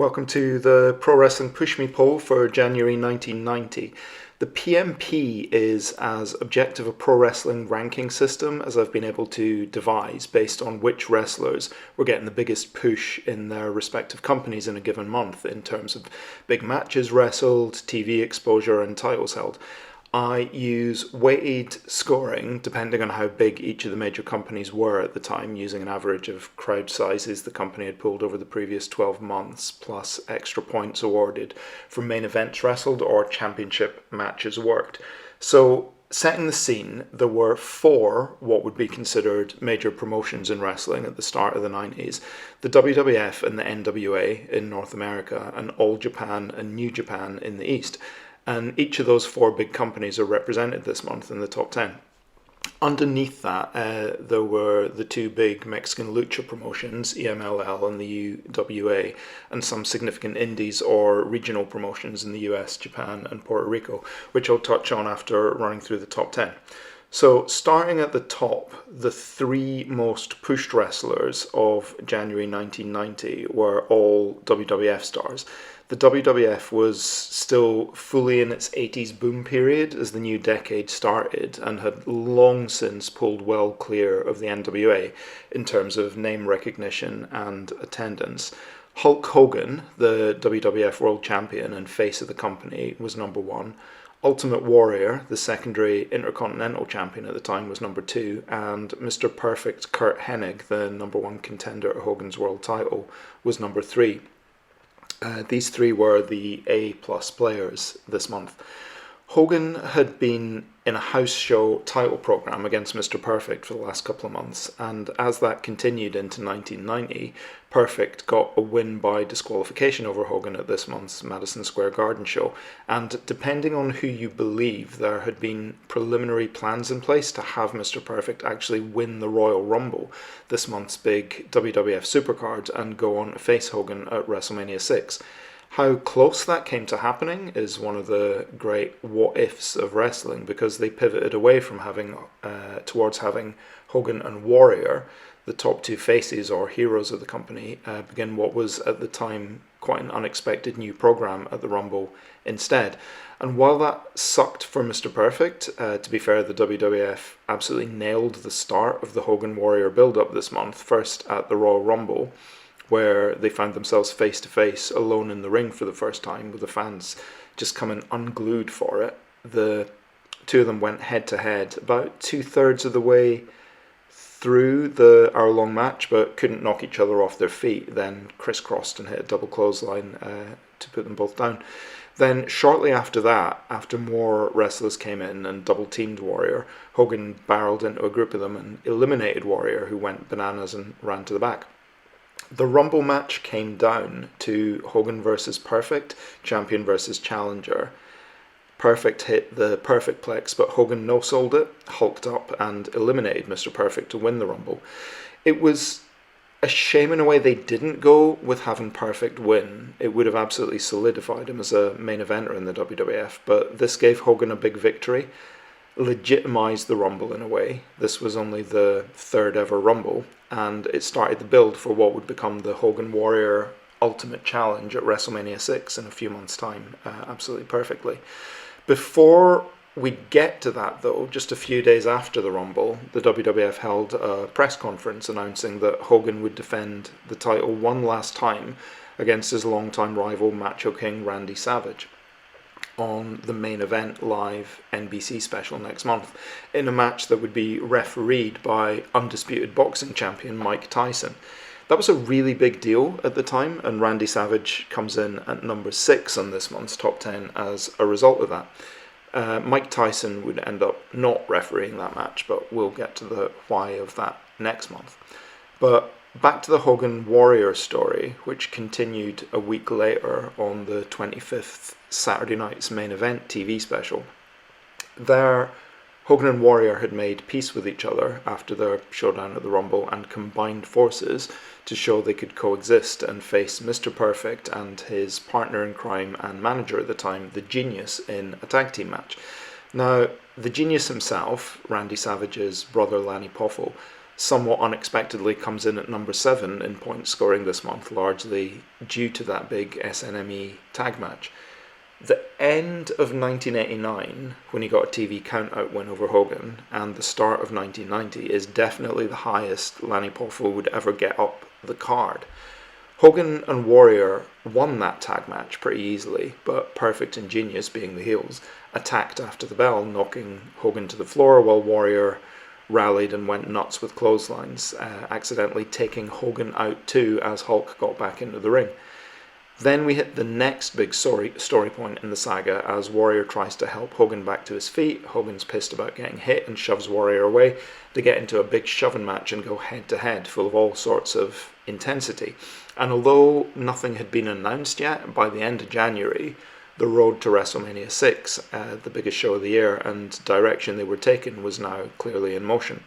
Welcome to the Pro Wrestling Push Me poll for January 1990. The PMP is as objective a pro wrestling ranking system as I've been able to devise based on which wrestlers were getting the biggest push in their respective companies in a given month in terms of big matches wrestled, TV exposure and titles held. I use weighted scoring depending on how big each of the major companies were at the time, using an average of crowd sizes the company had pulled over the previous 12 months, plus extra points awarded for main events wrestled or championship matches worked. So, setting the scene, there were four what would be considered major promotions in wrestling at the start of the 90s. The WWF and the NWA in North America, and All Japan and New Japan in the East. And each of those four big companies are represented this month in the top 10. Underneath that, there were the two big Mexican lucha promotions, EMLL and the UWA, and some significant indies or regional promotions in the US, Japan, and Puerto Rico, which I'll touch on after running through the top 10. So, starting at the top, the three most pushed wrestlers of January 1990 were all WWF stars. The WWF was still fully in its 80s boom period as the new decade started and had long since pulled well clear of the NWA in terms of name recognition and attendance. Hulk Hogan, the WWF World Champion and face of the company, was number one. Ultimate Warrior, the secondary Intercontinental Champion at the time, was number two, and Mr. Perfect Kurt Hennig, the number one contender at Hogan's world title, was number three. These three were the A-plus players this month. Hogan had been in a house show title program against Mr. Perfect for the last couple of months, and as that continued into 1990, Perfect got a win by disqualification over Hogan at this month's Madison Square Garden show, and depending on who you believe, there had been preliminary plans in place to have Mr. Perfect actually win the Royal Rumble, this month's big WWF Supercard, and go on to face Hogan at WrestleMania 6. How close that came to happening is one of the great what-ifs of wrestling, because they pivoted away from towards having Hogan and Warrior, the top two faces or heroes of the company, begin what was at the time quite an unexpected new program at the Rumble instead. And while that sucked for Mr. Perfect, to be fair, the WWF absolutely nailed the start of the Hogan Warrior build-up this month, first at the Royal Rumble, where they found themselves face-to-face alone in the ring for the first time, with the fans just coming unglued for it. The two of them went head-to-head about two-thirds of the way through the hour-long match, but couldn't knock each other off their feet, then crisscrossed and hit a double clothesline to put them both down. Then shortly after that, after more wrestlers came in and double-teamed Warrior, Hogan barreled into a group of them and eliminated Warrior, who went bananas and ran to the back. The Rumble match came down to Hogan versus Perfect, champion versus challenger. Perfect hit the Perfectplex, but Hogan no-sold it, hulked up, and eliminated Mr. Perfect to win the Rumble. It was a shame in a way they didn't go with having Perfect win. It would have absolutely solidified him as a main eventer in the WWF, but this gave Hogan a big victory, legitimised the Rumble in a way. This was only the third ever Rumble, and it started the build for what would become the Hogan Warrior Ultimate Challenge at WrestleMania 6 in a few months' time, absolutely perfectly. Before we get to that, though, just a few days after the Rumble, the WWF held a press conference announcing that Hogan would defend the title one last time against his longtime rival Macho King Randy Savage on the Main Event Live NBC special next month, in a match that would be refereed by undisputed boxing champion Mike Tyson. That was a really big deal at the time, and Randy Savage comes in at number 6 on this month's top 10 as a result of that. Mike Tyson would end up not refereeing that match, but we'll get to the why of that next month. But back to the Hogan Warrior story, which continued a week later on the 25th Saturday night's Main Event TV special. There, Hogan and Warrior had made peace with each other after their showdown at the Rumble and combined forces to show they could coexist and face Mr. Perfect and his partner in crime and manager at the time, The Genius, in a tag team match. Now, The Genius himself, Randy Savage's brother Lanny Poffo, somewhat unexpectedly comes in at number 7 in point scoring this month, largely due to that big SNME tag match. The end of 1989, when he got a TV count-out win over Hogan, and the start of 1990 is definitely the highest Lanny Poffo would ever get up the card. Hogan and Warrior won that tag match pretty easily, but Perfect and Genius, being the heels, attacked after the bell, knocking Hogan to the floor while Warrior rallied and went nuts with clotheslines, accidentally taking Hogan out too as Hulk got back into the ring. Then we hit the next big story point in the saga as Warrior tries to help Hogan back to his feet. Hogan's pissed about getting hit and shoves Warrior away. They get into a big shoving match and go head to head, full of all sorts of intensity. And although nothing had been announced yet, by the end of January, the road to WrestleMania 6, the biggest show of the year, and direction they were taking was now clearly in motion.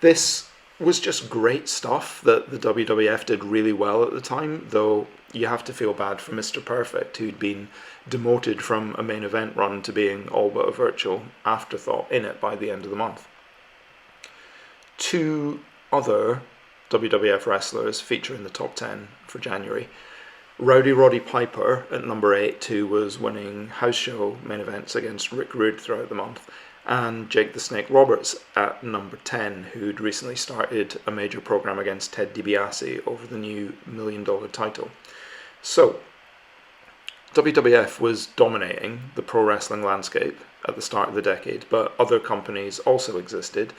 This was just great stuff that the WWF did really well at the time, though you have to feel bad for Mr. Perfect, who'd been demoted from a main event run to being all but a virtual afterthought in it by the end of the month. 2 other WWF wrestlers feature in the top 10 for January. Rowdy Roddy Piper at number 8, who was winning house show main events against Rick Rude throughout the month, and Jake the Snake Roberts at number 10, who'd recently started a major program against Ted DiBiase over the new $1 Million title. So, WWF was dominating the pro wrestling landscape at the start of the decade, but other companies also existed.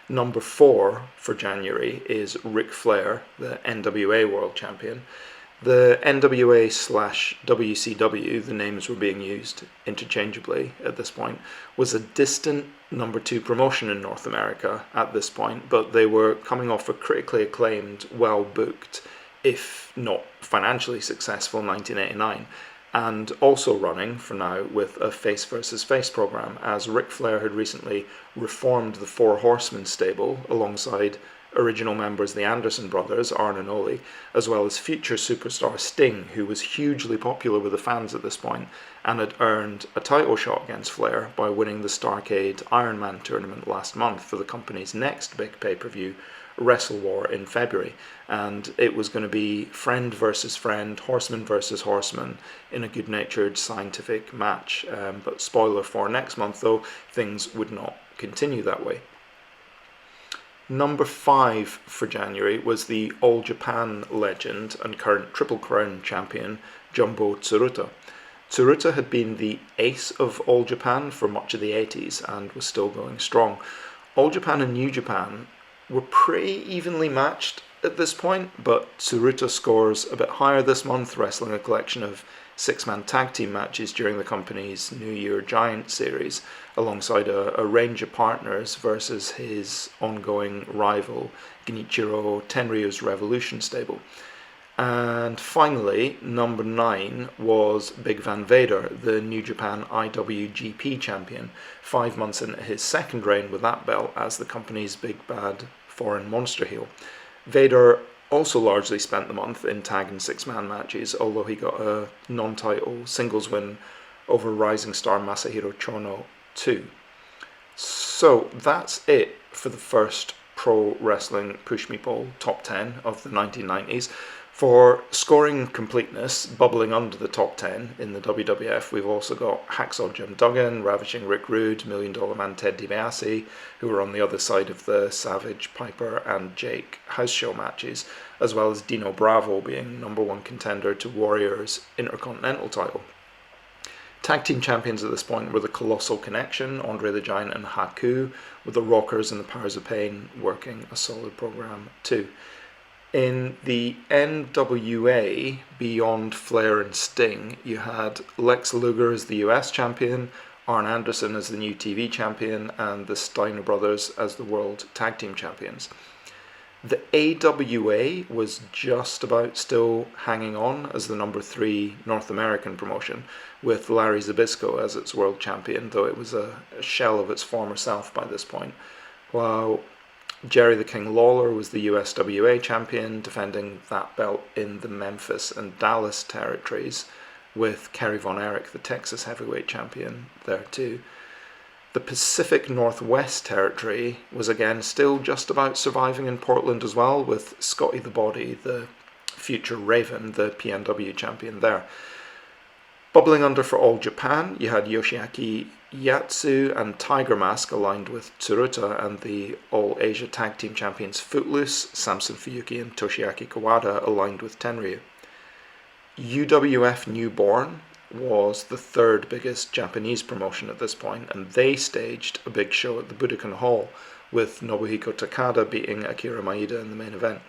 Number 4 for January is Ric Flair, the NWA World Champion. The NWA/WCW, the names were being used interchangeably at this point, was a distant number 2 promotion in North America at this point, but they were coming off a critically acclaimed, well-booked, if not financially successful 1989, and also running, for now, with a face versus face program, as Ric Flair had recently reformed the Four Horsemen stable alongside original members the Anderson brothers, Arn and Ole, as well as future superstar Sting, who was hugely popular with the fans at this point and had earned a title shot against Flair by winning the Starrcade Iron Man tournament last month for the company's next big pay-per-view, Wrestle War, in February. And it was going to be friend versus friend, horseman versus horseman in a good-natured scientific match. But spoiler for next month, though, things would not continue that way. Number 5 for January was the All Japan legend and current Triple Crown champion, Jumbo Tsuruta. Tsuruta had been the ace of All Japan for much of the 80s and was still going strong. All Japan and New Japan were pretty evenly matched at this point, but Tsuruta scores a bit higher this month, wrestling a collection of 6-man tag team matches during the company's New Year Giant series, alongside a range of partners versus his ongoing rival, Genichiro Tenryu's Revolution stable. And finally, number 9 was Big Van Vader, the New Japan IWGP champion, 5 months into his second reign with that belt as the company's big bad foreign monster heel. Vader also largely spent the month in tag and 6-man matches, although he got a non-title singles win over rising star Masahiro Chono too. So that's it for the first Pro Wrestling Push Me Pull top 10 of the 1990s. For scoring completeness, bubbling under the top 10 in the WWF, we've also got Hacksaw Jim Duggan, Ravishing Rick Rude, $1 Million Man Ted DiBiase, who were on the other side of the Savage, Piper and Jake house show matches, as well as Dino Bravo being number 1 contender to Warrior's Intercontinental title. Tag team champions at this point were the Colossal Connection, Andre the Giant and Haku, with the Rockers and the Powers of Pain working a solid program too. In the NWA, beyond Flair and Sting, you had Lex Luger as the US champion, Arn Anderson as the new TV champion, and the Steiner brothers as the world tag team champions. The AWA was just about still hanging on as the number 3 North American promotion, with Larry Zbyszko as its world champion, though it was a shell of its former self by this point, while Jerry the King Lawler was the USWA champion, defending that belt in the Memphis and Dallas territories, with Kerry Von Erich, the Texas heavyweight champion, there too. The Pacific Northwest territory was again still just about surviving in Portland as well, with Scotty the Body, the future Raven, the PNW champion there. Bubbling under for All Japan, you had Yoshiaki Yatsu and Tiger Mask aligned with Tsuruta, and the All Asia Tag Team Champions Footloose, Samson Fuyuki and Toshiaki Kawada aligned with Tenryu. UWF Newborn was the third biggest Japanese promotion at this point, and they staged a big show at the Budokan Hall, with Nobuhiko Takada beating Akira Maeda in the main event.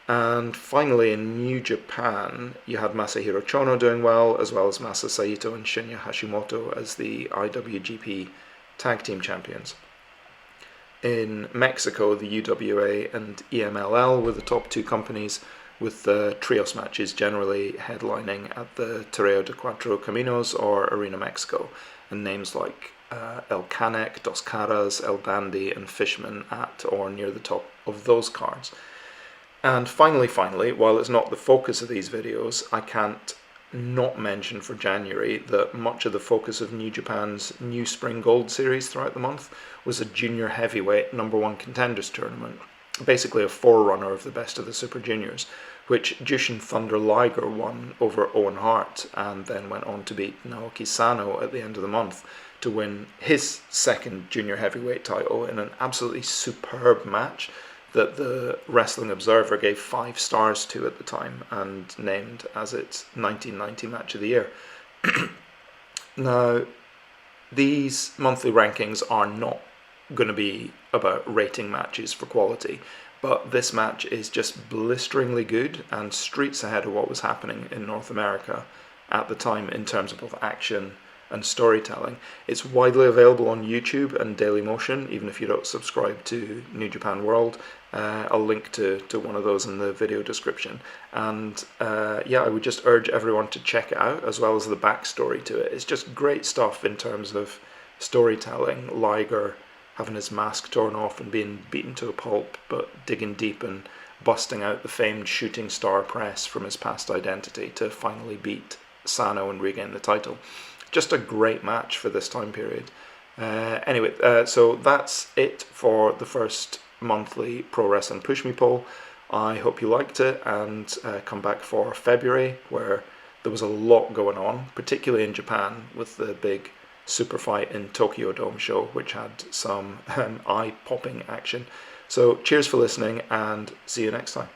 And finally, in New Japan, you had Masahiro Chono doing well as Masa Saito and Shinya Hashimoto as the IWGP Tag Team Champions. In Mexico, the UWA and EMLL were the top two companies, with the trios matches generally headlining at the Torneo de Cuatro Caminos or Arena Mexico, and names like El Canek, Dos Caras, El Dandy and Fishman at or near the top of those cards. And finally, while it's not the focus of these videos, I can't not mention for January that much of the focus of New Japan's New Spring Gold series throughout the month was a junior heavyweight #1 contenders tournament, basically a forerunner of the best of the Super Juniors, which Jushin Thunder Liger won over Owen Hart and then went on to beat Naoki Sano at the end of the month to win his second junior heavyweight title in an absolutely superb match that the Wrestling Observer gave 5 stars to at the time and named as its 1990 Match of the Year. Now, these monthly rankings are not going to be about rating matches for quality, but this match is just blisteringly good and streets ahead of what was happening in North America at the time in terms of both action and storytelling. It's widely available on YouTube and Dailymotion, even if you don't subscribe to New Japan World. I'll link to one of those in the video description. And I would just urge everyone to check it out, as well as the backstory to it. It's just great stuff in terms of storytelling. Liger having his mask torn off and being beaten to a pulp, but digging deep and busting out the famed shooting star press from his past identity to finally beat Sano and regain the title. Just a great match for this time period. So that's it for the first monthly Pro Wrestling Push Me poll. I hope you liked it, and come back for February, where there was a lot going on, particularly in Japan, with the big super fight in Tokyo Dome show, which had some eye-popping action. So cheers for listening, and see you next time.